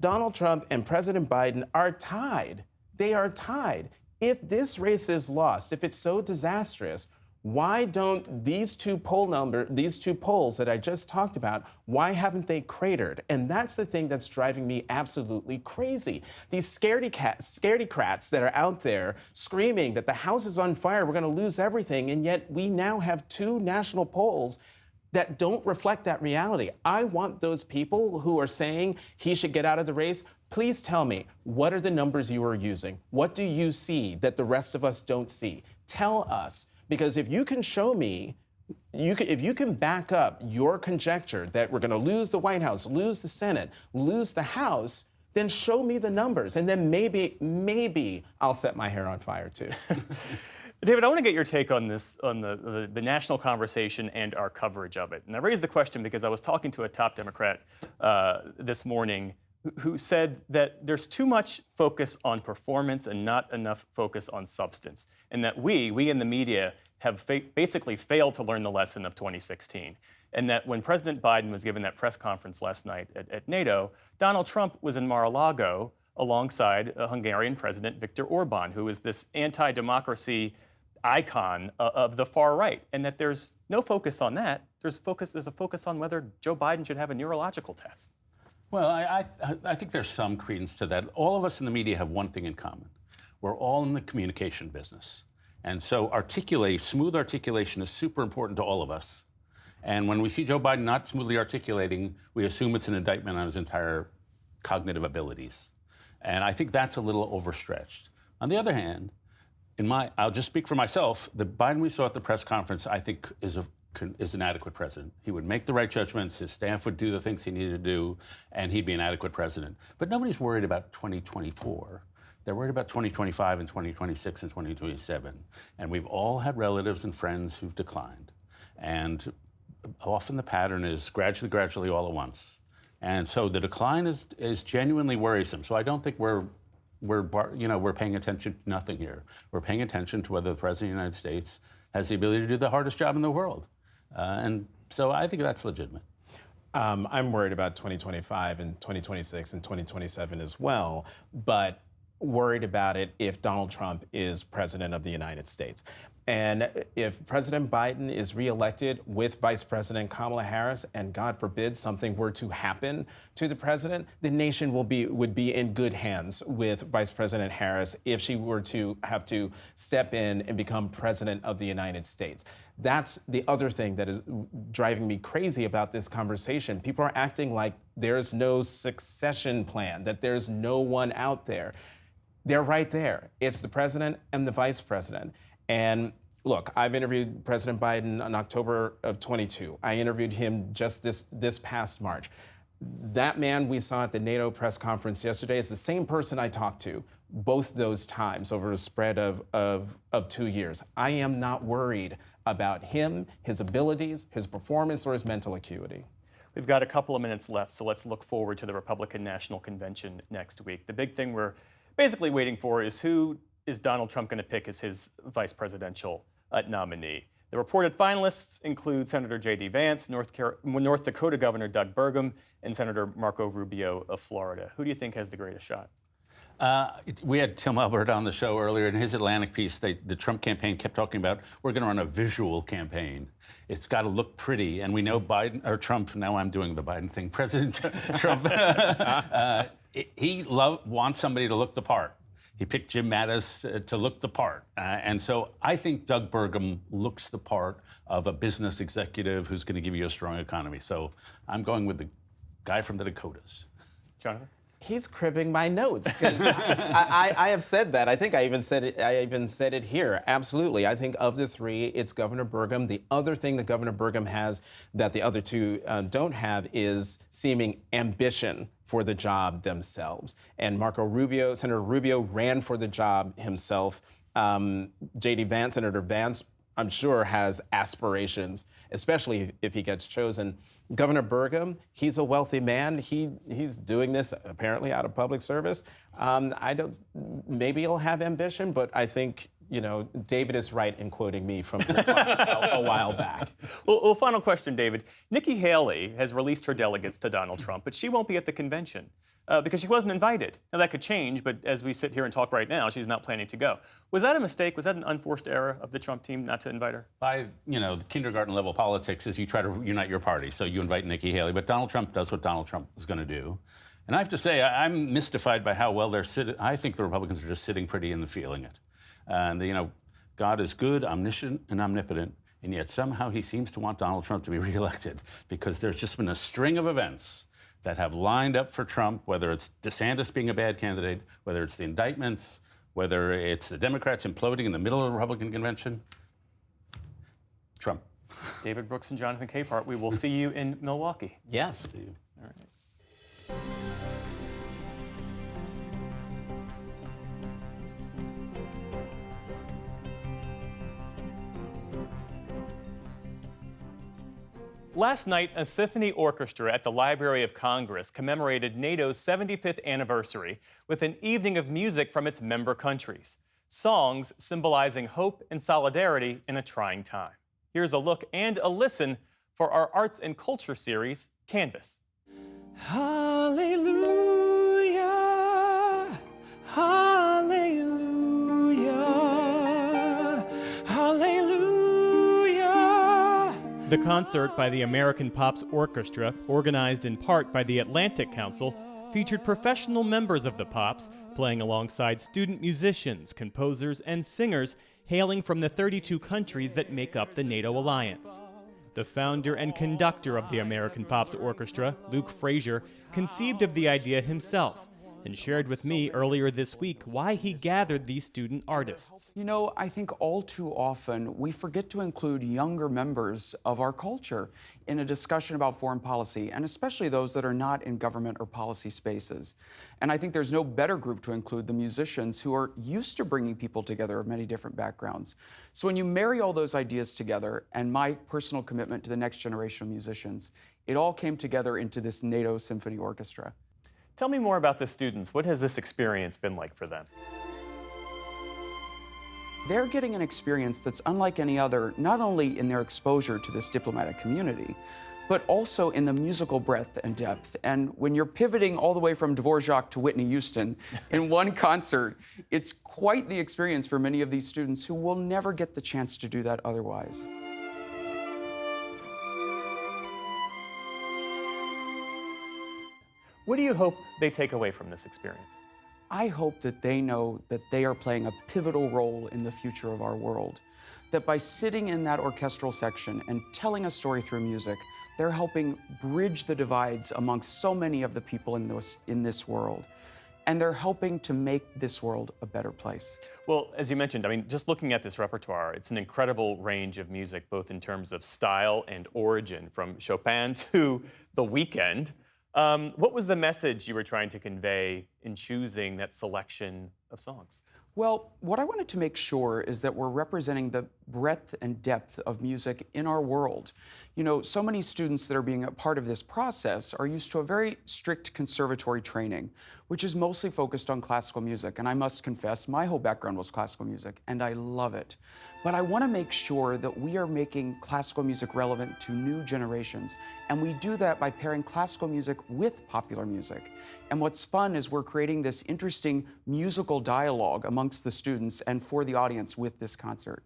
Donald Trump and President Biden are tied. They are tied. If this race is lost, if it's so disastrous, why don't these two polls that I just talked about, why haven't they cratered? And that's the thing that's driving me absolutely crazy. These scaredy-crats that are out there screaming that the house is on fire, we're going to lose everything, and yet we now have two national polls that don't reflect that reality. I want those people who are saying he should get out of the race, please tell me, what are the numbers you are using? What do you see that the rest of us don't see? Tell us. Because if you can show me, if you can back up your conjecture that we're going to lose the White House, lose the Senate, lose the House, then show me the numbers. And then maybe I'll set my hair on fire too. David, I want to get your take on this, on the national conversation and our coverage of it. And I raised the question because I was talking to a top Democrat this morning who said that there's too much focus on performance and not enough focus on substance, and that we in the media have basically failed to learn the lesson of 2016. And that when President Biden was given that press conference last night at NATO, Donald Trump was in Mar-a-Lago alongside Hungarian President Viktor Orban, who is this anti-democracy icon of the far right, and that there's no focus on that. There's a focus on whether Joe Biden should have a neurological test. Well, I think there's some credence to that. All of us in the media have one thing in common. We're all in the communication business. And so smooth articulation is super important to all of us. And when we see Joe Biden not smoothly articulating, we assume it's an indictment on his entire cognitive abilities. And I think that's a little overstretched. On the other hand, I'll just speak for myself, the Biden we saw at the press conference, I think, is an adequate president. He would make the right judgments, his staff would do the things he needed to do, and he'd be an adequate president. But nobody's worried about 2024. They're worried about 2025 and 2026 and 2027. And we've all had relatives and friends who've declined. And often the pattern is gradually all at once. And so the decline is genuinely worrisome. So I don't think we're paying attention to nothing here. We're paying attention to whether the President of the United States has the ability to do the hardest job in the world. And so I think that's legitimate. I'm worried about 2025 and 2026 and 2027 as well, but worried about it if Donald Trump is president of the United States. And if President Biden is reelected with Vice President Kamala Harris, and God forbid something were to happen to the president, the nation would be in good hands with Vice President Harris if she were to have to step in and become president of the United States. That's the other thing that is driving me crazy about this conversation. People are acting like there's no succession plan, that there's no one out there. They're right there. It's the president and the vice president. And look, I've interviewed President Biden in October of 22. I interviewed him just this past March. That man we saw at the NATO press conference yesterday is the same person I talked to both those times over a spread of 2 years. I am not worried about him, his abilities, his performance, or his mental acuity. We've got a couple of minutes left, so let's look forward to the Republican National Convention next week. The big thing we're basically waiting for is who is Donald Trump going to pick as his vice presidential nominee. The reported finalists include Senator J.D. Vance, North Dakota Governor Doug Burgum, and Senator Marco Rubio of Florida. Who do you think has the greatest shot? We had Tim Albert on the show earlier. In his Atlantic piece, the Trump campaign kept talking about, we're going to run a visual campaign. It's got to look pretty. And we know Trump, now I'm doing the Biden thing, President Trump, he wants somebody to look the part. He picked Jim Mattis to look the part. And so I think Doug Burgum looks the part of a business executive who's going to give you a strong economy. So I'm going with the guy from the Dakotas. Jonathan? He's cribbing my notes because I have said that. I think I even said it here. Absolutely. I think of the three, it's Governor Burgum. The other thing that Governor Burgum has that the other two don't have is seeming ambition for the job themselves. And Senator Rubio ran for the job himself. J.D. Vance, Senator Vance, I'm sure has aspirations, especially if he gets chosen. Governor Burgum, he's a wealthy man. He's doing this apparently out of public service. Maybe he'll have ambition, but I think, David is right in quoting me from a while back. Well, final question, David. Nikki Haley has released her delegates to Donald Trump, but she won't be at the convention because she wasn't invited. Now, that could change, but as we sit here and talk right now, she's not planning to go. Was that a mistake? Was that an unforced error of the Trump team not to invite her? By, the kindergarten level politics is you try to unite your party, so you invite Nikki Haley, but Donald Trump does what Donald Trump is going to do. And I have to say, I'm mystified by how well they're sitting. I think the Republicans are just sitting pretty and feeling it. And, God is good, omniscient, and omnipotent, and yet somehow he seems to want Donald Trump to be reelected because there's just been a string of events that have lined up for Trump, whether it's DeSantis being a bad candidate, whether it's the indictments, whether it's the Democrats imploding in the middle of the Republican convention. Trump. David Brooks and Jonathan Capehart, we will see you in Milwaukee. Yes. See you. All right. Last night, a symphony orchestra at the Library of Congress commemorated NATO's 75th anniversary with an evening of music from its member countries, songs symbolizing hope and solidarity in a trying time. Here's a look and a listen for our arts and culture series, Canvas. Hallelujah, hallelujah, hallelujah. The concert by the American Pops Orchestra, organized in part by the Atlantic Council, featured professional members of the Pops playing alongside student musicians, composers, and singers hailing from the 32 countries that make up the NATO alliance. The founder and conductor of the American Pops Orchestra, Luke Frazier, conceived of the idea himself and shared with me earlier this week why he gathered these student artists. You know, I think all too often we forget to include younger members of our culture in a discussion about foreign policy, and especially those that are not in government or policy spaces. And I think there's no better group to include the musicians who are used to bringing people together of many different backgrounds. So when you marry all those ideas together and my personal commitment to the next generation of musicians, it all came together into this NATO Symphony Orchestra. Tell me more about the students. What has this experience been like for them? They're getting an experience that's unlike any other, not only in their exposure to this diplomatic community, but also in the musical breadth and depth. And when you're pivoting all the way from Dvorak to Whitney Houston in one concert, it's quite the experience for many of these students who will never get the chance to do that otherwise. What do you hope they take away from this experience? I hope that they know that they are playing a pivotal role in the future of our world. That by sitting in that orchestral section and telling a story through music, they're helping bridge the divides amongst so many of the people in this world. And they're helping to make this world a better place. Well, as you mentioned, I mean, just looking at this repertoire, it's an incredible range of music, both in terms of style and origin, from Chopin to The Weeknd. What was the message you were trying to convey in choosing that selection of songs? Well, what I wanted to make sure is that we're representing the breadth and depth of music in our world. You know, so many students that are being a part of this process are used to a very strict conservatory training, which is mostly focused on classical music. And I must confess, my whole background was classical music, and I love it. But I want to make sure that we are making classical music relevant to new generations. And we do that by pairing classical music with popular music. And what's fun is we're creating this interesting musical dialogue amongst the students and for the audience with this concert.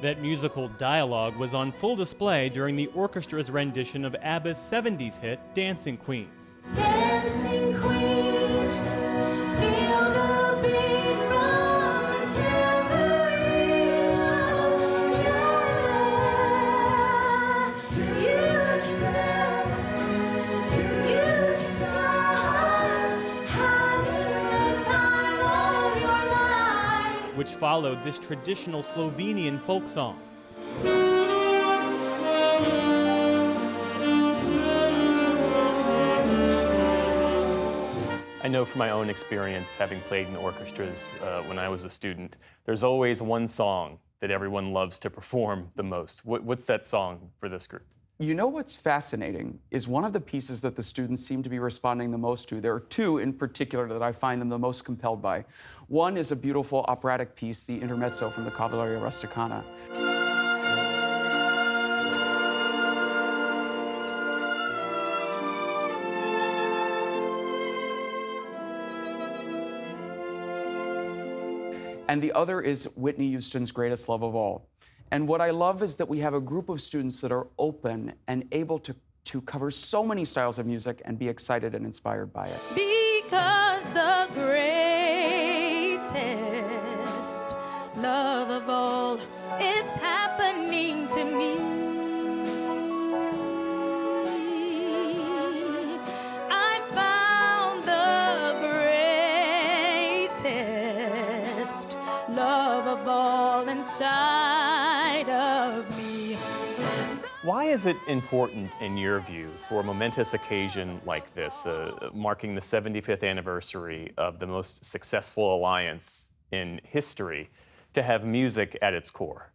That musical dialogue was on full display during the orchestra's rendition of ABBA's 70s hit, Dancing Queen. Dancing Queen, feel the beat from the tambourine. Yeah, you can dance, you can jump, having the time of your life. Which followed this traditional Slovenian folk song. I know from my own experience, having played in orchestras when I was a student, there's always one song that everyone loves to perform the most. What's that song for this group? You know what's fascinating is one of the pieces that the students seem to be responding the most to. There are two in particular that I find them the most compelled by. One is a beautiful operatic piece, the Intermezzo from the Cavalleria Rusticana. And the other is Whitney Houston's Greatest Love of All. And what I love is that we have a group of students that are open and able to cover so many styles of music and be excited and inspired by it. Because the greatest love of all, it's happening to me. I found the greatest love of all inside of me. Why is it important, in your view, for a momentous occasion like this, marking the 75th anniversary of the most successful alliance in history, to have music at its core?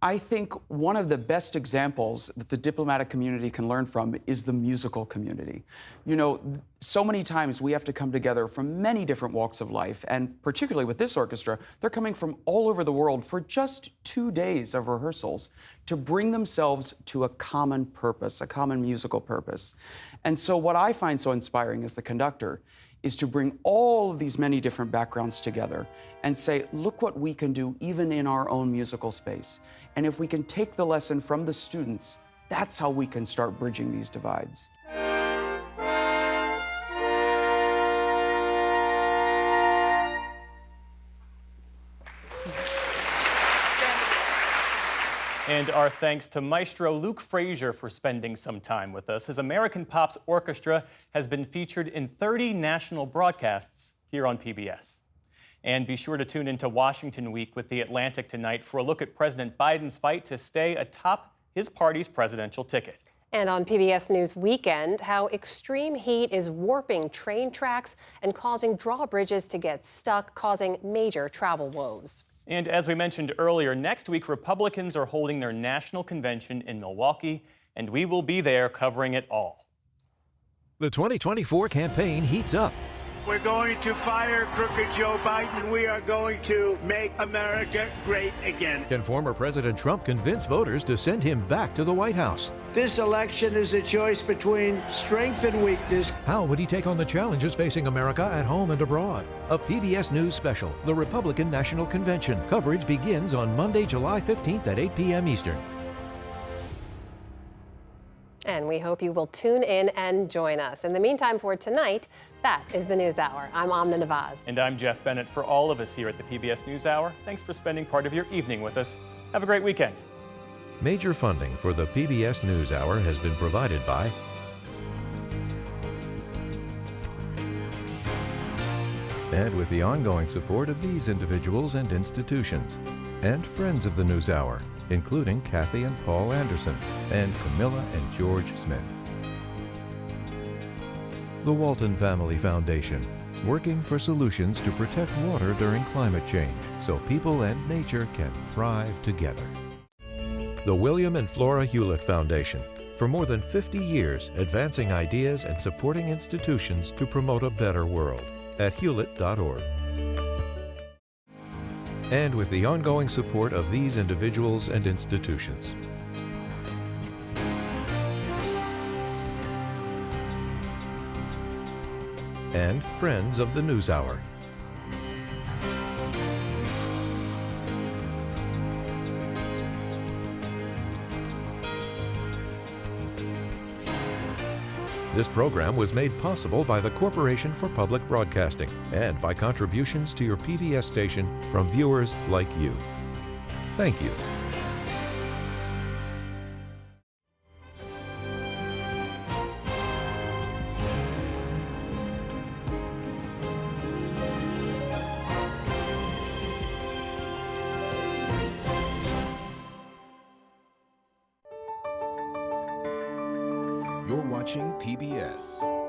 I think one of the best examples that the diplomatic community can learn from is the musical community. You know, so many times we have to come together from many different walks of life, and particularly with this orchestra, they're coming from all over the world for just 2 days of rehearsals to bring themselves to a common purpose, a common musical purpose. And so what I find so inspiring as the conductor is to bring all of these many different backgrounds together and say, look what we can do even in our own musical space. And if we can take the lesson from the students, that's how we can start bridging these divides. And our thanks to Maestro Luke Frazier for spending some time with us. His American Pops Orchestra has been featured in 30 national broadcasts here on PBS. And be sure to tune into Washington Week with The Atlantic tonight for a look at President Biden's fight to stay atop his party's presidential ticket. And on PBS News Weekend, how extreme heat is warping train tracks and causing drawbridges to get stuck, causing major travel woes. And as we mentioned earlier, next week, Republicans are holding their national convention in Milwaukee, and we will be there covering it all. The 2024 campaign heats up. We're going to fire crooked Joe Biden. We are going to make America great again. Can former President Trump convince voters to send him back to the White House? This election is a choice between strength and weakness. How would he take on the challenges facing America at home and abroad? A PBS News special, The Republican National Convention. Coverage begins on Monday, July 15th at 8 p.m. Eastern. And we hope you will tune in and join us. In the meantime, for tonight, that is the News Hour. I'm Amna Nawaz. And I'm Jeff Bennett. For all of us here at the PBS News Hour, thanks for spending part of your evening with us. Have a great weekend. Major funding for the PBS News Hour has been provided by and with the ongoing support of these individuals and institutions, and friends of the News Hour, including Kathy and Paul Anderson, and Camilla and George Smith. The Walton Family Foundation, working for solutions to protect water during climate change so people and nature can thrive together. The William and Flora Hewlett Foundation, for more than 50 years advancing ideas and supporting institutions to promote a better world at hewlett.org. And with the ongoing support of these individuals and institutions. And friends of the News Hour. This program was made possible by the Corporation for Public Broadcasting and by contributions to your PBS station from viewers like you. Thank you. You're watching PBS.